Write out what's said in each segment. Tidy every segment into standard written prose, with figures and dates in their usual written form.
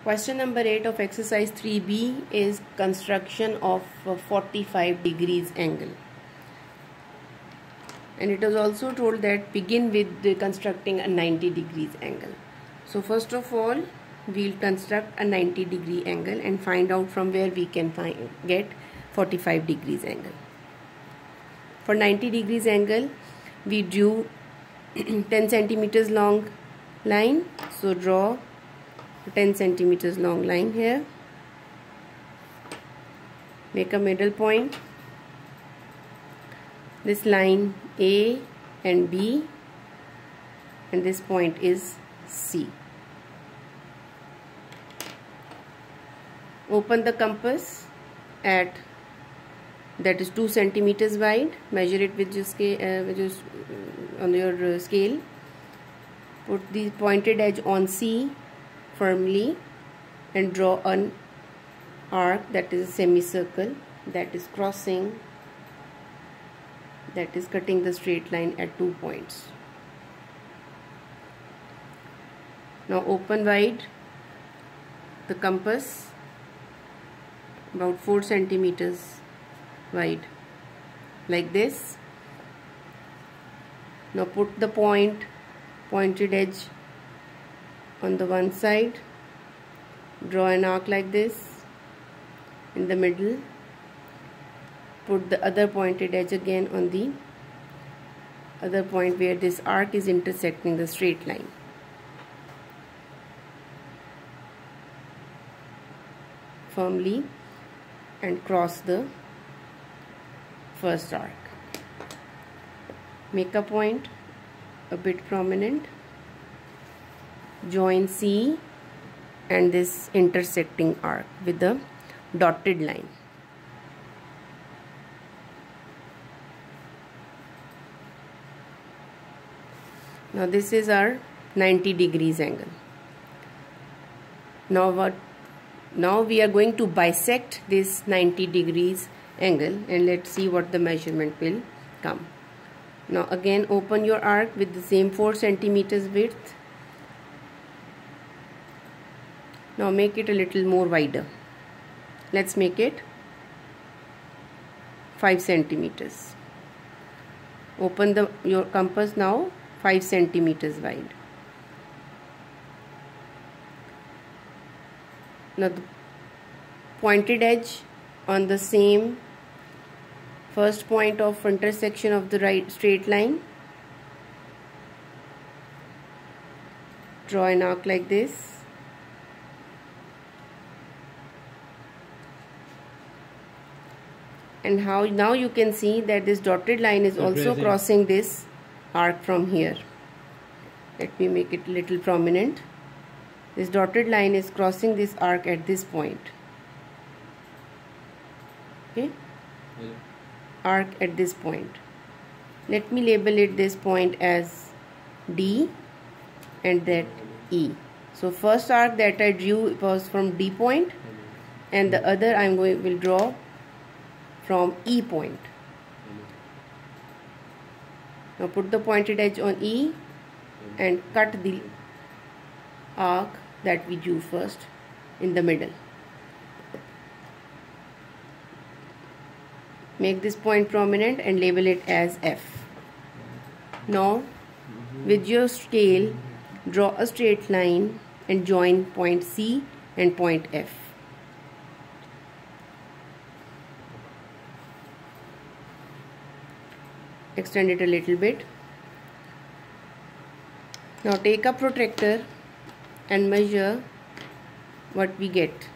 Question number 8 of exercise 3B is construction of 45 degrees angle. And it was also told that begin with constructing a 90 degrees angle. So first of all, we'll construct a 90 degree angle and find out from where we can get 45 degrees angle. For 90 degrees angle, we drew 10 centimeters long line. So draw 10 centimeters long line here. Make a middle point. This line A and B, and this point is C. Open the compass at that is 2 centimeters wide. Measure it with your scale, on your scale. Put the pointed edge on C firmly and draw an arc that is a semicircle that is crossing, that is cutting the straight line at 2 points. Now open wide the compass about 4 centimeters wide like this. Now put the pointed edge on the one side, draw an arc like this in the middle, put the other pointed edge again on the other point where this arc is intersecting the straight line. Firmly and cross the first arc. Make a point a bit prominent. Join C and this intersecting arc with the dotted line. Now this is our 90 degrees angle. Now we are going to bisect this 90 degrees angle and let's see what the measurement will come. Now again open your arc with the same 4 centimeters width. Now make it a little more wider. Let's make it 5 centimeters. Open your compass now 5 centimeters wide. Now the pointed edge on the same first point of intersection of the straight line. Draw an arc like this. And now you can see that this dotted line is also crossing this arc from here. Let me make it a little prominent. This dotted line is crossing this arc at this point. Okay? Yeah. Arc at this point. Let me label it this point as D and that E. So first arc that I drew was from D point and the other will draw from E point. Now put the pointed edge on E and cut the arc that we drew first in the middle. Make this point prominent and label it as F. Now with your scale draw a straight line and join point C and point F. Extend it a little bit. Now take a protractor and measure what we get.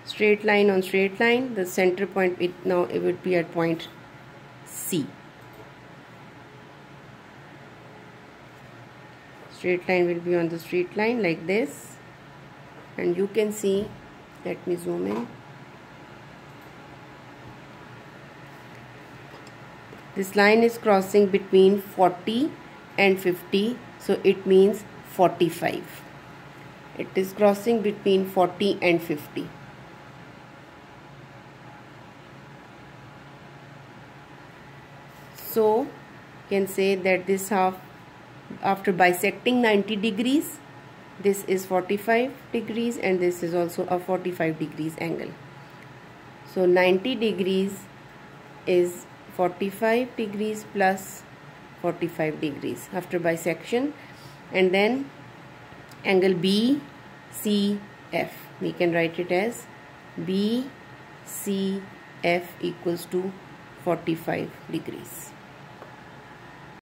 Straight line on straight line, the center point it would be at point C. Straight line will be on the straight line like this, and you can see, let me zoom in. This line is crossing between 40 and 50, so it means 45. It is crossing between 40 and 50. So you can say that this half, after bisecting 90 degrees, this is 45 degrees and this is also a 45 degrees angle. So 90 degrees is 45 degrees plus 45 degrees after bisection, and then angle BCF, we can write it as BCF equals to 45 degrees.